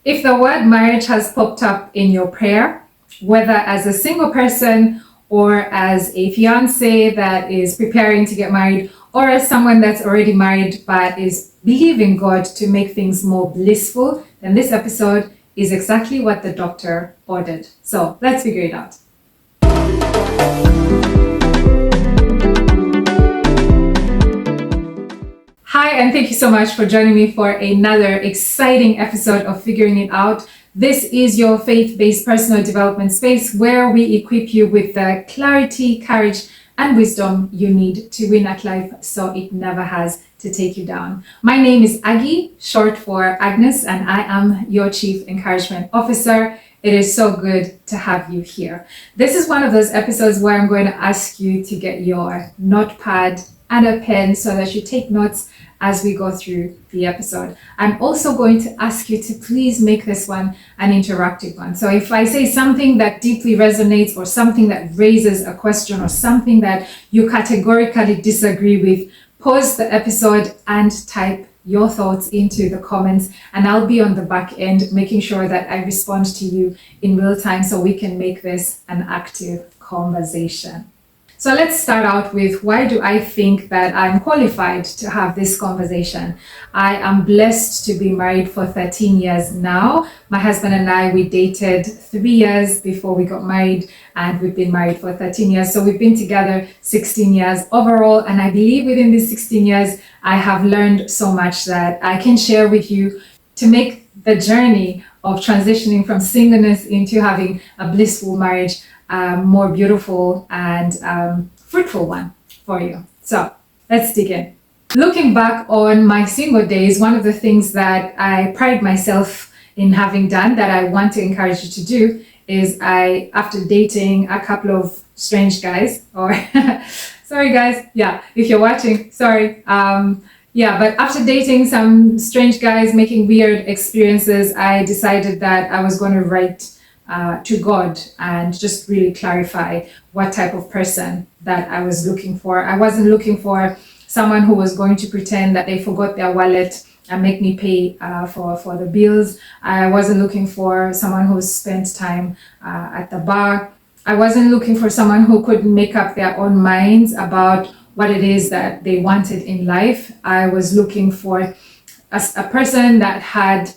If the word marriage has popped up in your prayer, whether as a single person or as a fiance that is preparing to get married, or as someone that's already married but is believing God to make things more blissful, then this episode is exactly what the doctor ordered. So let's figure it out. Hi, and thank you so much for joining me for another exciting episode of Figuring It Out. This is your faith-based personal development space where we equip you with the clarity, courage, and wisdom you need to win at life so it never has to take you down. My name is Aggie, short for Agnes, and I am your Chief Encouragement Officer. It is so good to have you here. This is one of those episodes where I'm going to ask you to get your notepad and a pen so that you take notes as we go through the episode. I'm also going to ask you to please make this one an interactive one. So if I say something that deeply resonates or something that raises a question or something that you categorically disagree with, pause the episode and type your thoughts into the comments, and I'll be on the back end making sure that I respond to you in real time so we can make this an active conversation. So let's start out with, why do I think that I'm qualified to have this conversation? I am blessed to be married for 13 years now. My husband and I, we dated 3 years before we got married, and we've been married for 13 years. So we've been together 16 years overall. And I believe within these 16 years, I have learned so much that I can share with you to make the journey of transitioning from singleness into having a blissful marriage more beautiful and fruitful one for you. So let's dig in. Looking back on my single days, one of the things that I pride myself in having done that I want to encourage you to do is after dating a couple of strange guys, or sorry guys, yeah, if you're watching, sorry. But after dating some strange guys, making weird experiences, I decided that I was going to write to God and just really clarify what type of person that I was looking for. I wasn't looking for someone who was going to pretend that they forgot their wallet and make me pay for the bills. I wasn't looking for someone who spent time at the bar. I wasn't looking for someone who could make up their own minds about what it is that they wanted in life. I was looking for a person that had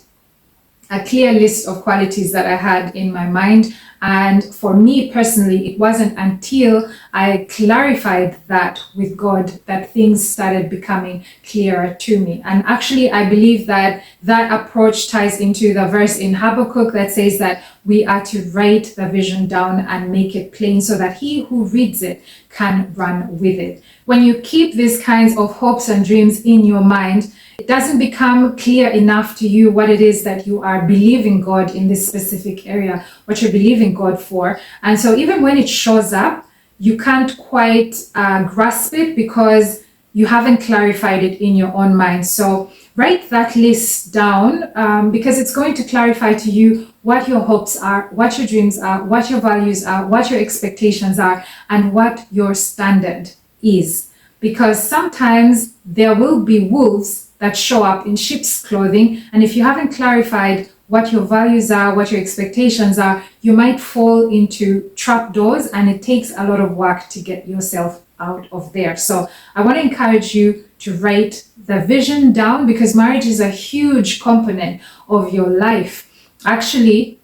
a clear list of qualities that I had in my mind. And for me personally, it wasn't until I clarified that with God that things started becoming clearer to me. And actually, I believe that that approach ties into the verse in Habakkuk that says that we are to write the vision down and make it plain so that he who reads it can run with it. When you keep these kinds of hopes and dreams in your mind, it doesn't become clear enough to you what it is that you are believing God in this specific area, what you're believing God for. And so even when it shows up, you can't quite grasp it because you haven't clarified it in your own mind. So write that list down because it's going to clarify to you what your hopes are, what your dreams are, what your values are, what your expectations are, and what your standard is. Because sometimes there will be wolves that show up in sheep's clothing. And if you haven't clarified what your values are, what your expectations are, you might fall into trapdoors, and it takes a lot of work to get yourself out of there. So I want to encourage you to write the vision down, because marriage is a huge component of your life. Actually,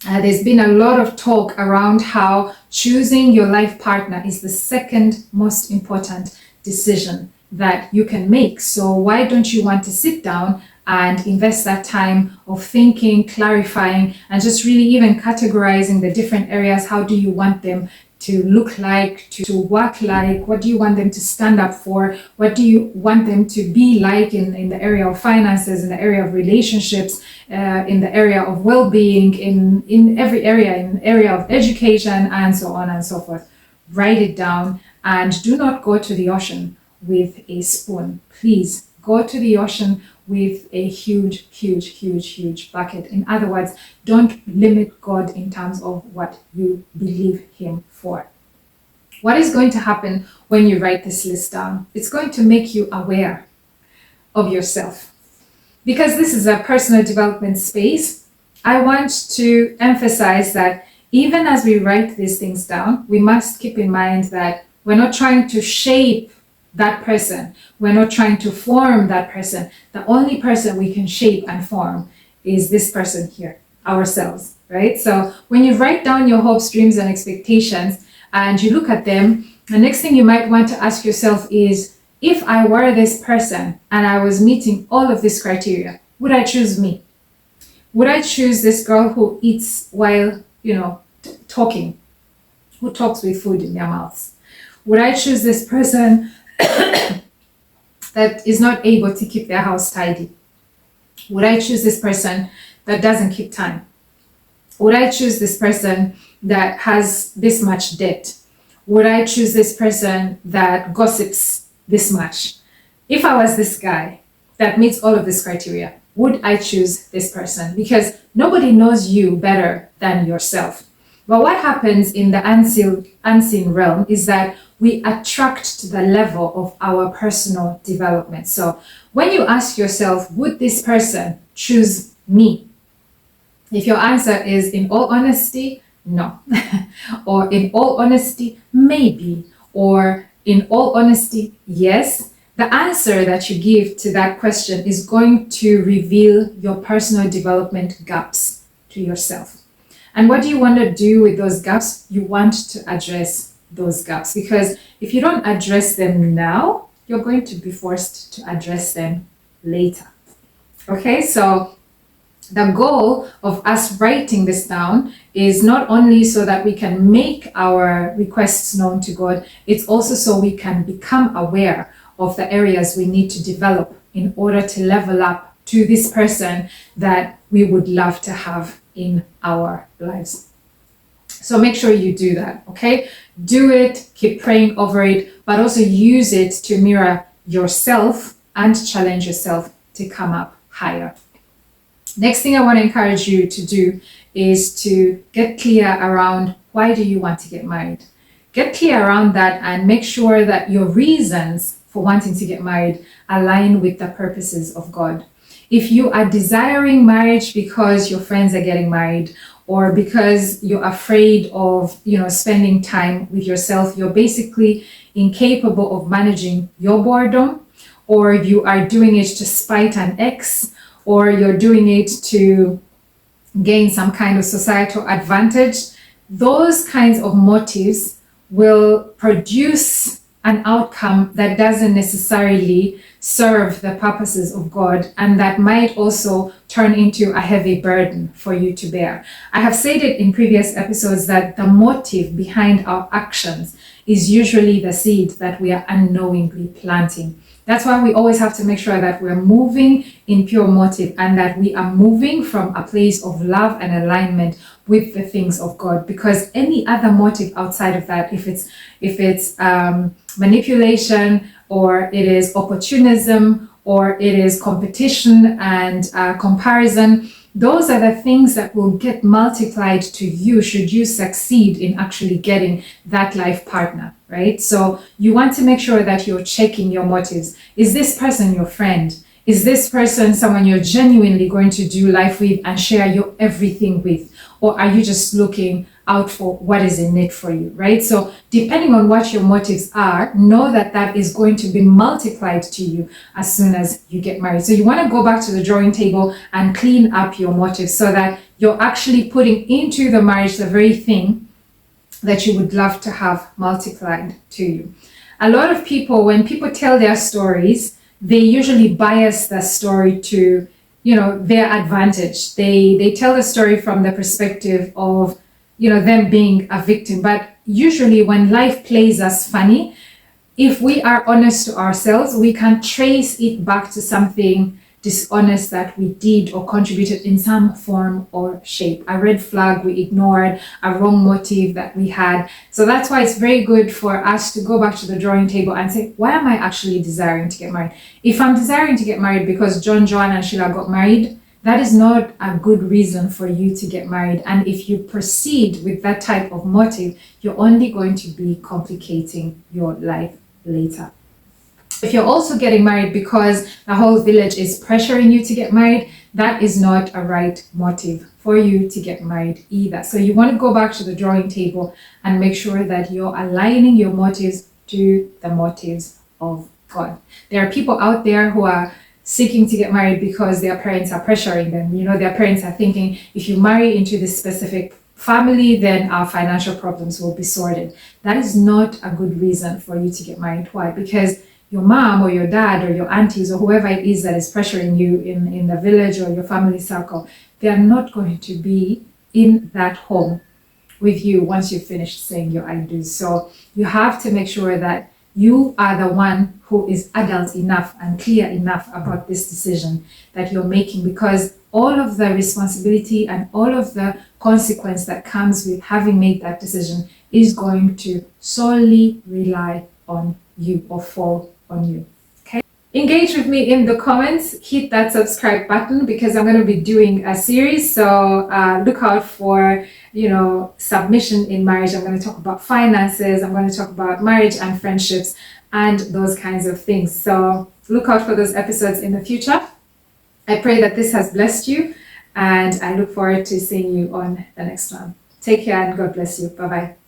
there's been a lot of talk around how choosing your life partner is the second most important decision that you can make. So why don't you want to sit down and invest that time of thinking, clarifying, and just really even categorizing the different areas? How do you want them to look like, to work like? What do you want them to stand up for? What do you want them to be like in the area of finances, in the area of relationships, in the area of well-being, in every area, in the area of education, and so on and so forth. Write it down, and do not go to the ocean with a spoon. Please go to the ocean with a huge bucket. In other words, don't limit God in terms of what you believe Him for. What is going to happen when you write this list down? It's going to make you aware of yourself. Because this is a personal development space, I want to emphasize that even as we write these things down, we must keep in mind that we're not trying to shape that person. We're not trying to form that person. The only person we can shape and form is this person here, ourselves, right? So when you write down your hopes, dreams, and expectations, and you look at them, the next thing you might want to ask yourself is, if I were this person and I was meeting all of this criteria, would I choose me? Would I choose this girl who eats while, talking, who talks with food in their mouths? Would I choose this person that is not able to keep their house tidy? Would I choose this person that doesn't keep time? Would I choose this person that has this much debt? Would I choose this person that gossips this much? If I was this guy that meets all of this criteria, would I choose this person? Because nobody knows you better than yourself. But what happens in the unseen realm is that we attract to the level of our personal development. So when you ask yourself, would this person choose me? If your answer is, in all honesty, no. Or in all honesty, maybe. Or in all honesty, yes. The answer that you give to that question is going to reveal your personal development gaps to yourself. And what do you want to do with those gaps? You want to address those gaps, because if you don't address them now, you're going to be forced to address them later. Okay, so the goal of us writing this down is not only so that we can make our requests known to God, it's also so we can become aware of the areas we need to develop in order to level up to this person that we would love to have in our lives. So make sure you do that, okay? Do it, keep praying over it, but also use it to mirror yourself and challenge yourself to come up higher. Next thing I want to encourage you to do is to get clear around, why do you want to get married? Get clear around that and make sure that your reasons for wanting to get married align with the purposes of God. If you are desiring marriage because your friends are getting married, or because you're afraid of, spending time with yourself, you're basically incapable of managing your boredom, or you are doing it to spite an ex, or you're doing it to gain some kind of societal advantage, those kinds of motives will produce an outcome that doesn't necessarily serve the purposes of God, and that might also turn into a heavy burden for you to bear. I have said it in previous episodes that the motive behind our actions is usually the seed that we are unknowingly planting. That's why we always have to make sure that we're moving in pure motive and that we are moving from a place of love and alignment with the things of God. Because any other motive outside of that, if it's manipulation, or it is opportunism, or it is competition and comparison, those are the things that will get multiplied to you should you succeed in actually getting that life partner, right? So you want to make sure that you're checking your motives. Is this person your friend? Is this person someone you're genuinely going to do life with and share your everything with? Or are you just looking out for what is in it for you, right? So depending on what your motives are, know that that is going to be multiplied to you as soon as you get married. So you want to go back to the drawing table and clean up your motives so that you're actually putting into the marriage the very thing that you would love to have multiplied to you. A lot of people, when people tell their stories, they usually bias the story to, their advantage. They tell the story from the perspective of, them being a victim. But usually when life plays us funny, if we are honest to ourselves, we can trace it back to something dishonest that we did or contributed in some form or shape. A red flag we ignored, a wrong motive that we had. So that's why it's very good for us to go back to the drawing table and say, why am I actually desiring to get married? If I'm desiring to get married because John, Joanne, and Sheila got married, that is not a good reason for you to get married. And if you proceed with that type of motive, you're only going to be complicating your life later. If you're also getting married because the whole village is pressuring you to get married, that is not a right motive for you to get married either. So you want to go back to the drawing table and make sure that you're aligning your motives to the motives of God. There are people out there who are seeking to get married because their parents are pressuring them. Their parents are thinking, if you marry into this specific family, then our financial problems will be sorted. That is not a good reason for you to get married. Why? Because your mom or your dad or your aunties or whoever it is that is pressuring you in the village or your family circle, they are not going to be in that home with you once you've finished saying your I do's. So you have to make sure that you are the one who is adult enough and clear enough about this decision that you're making, because all of the responsibility and all of the consequence that comes with having made that decision is going to solely rely on you or fall on you. Okay? Engage with me in the comments, hit that subscribe button, because I'm going to be doing a series. So look out for, submission in marriage. I'm going to talk about finances. I'm going to talk about marriage and friendships and those kinds of things. So look out for those episodes in the future. I pray that this has blessed you, and I look forward to seeing you on the next one. Take care and God bless you. Bye-bye.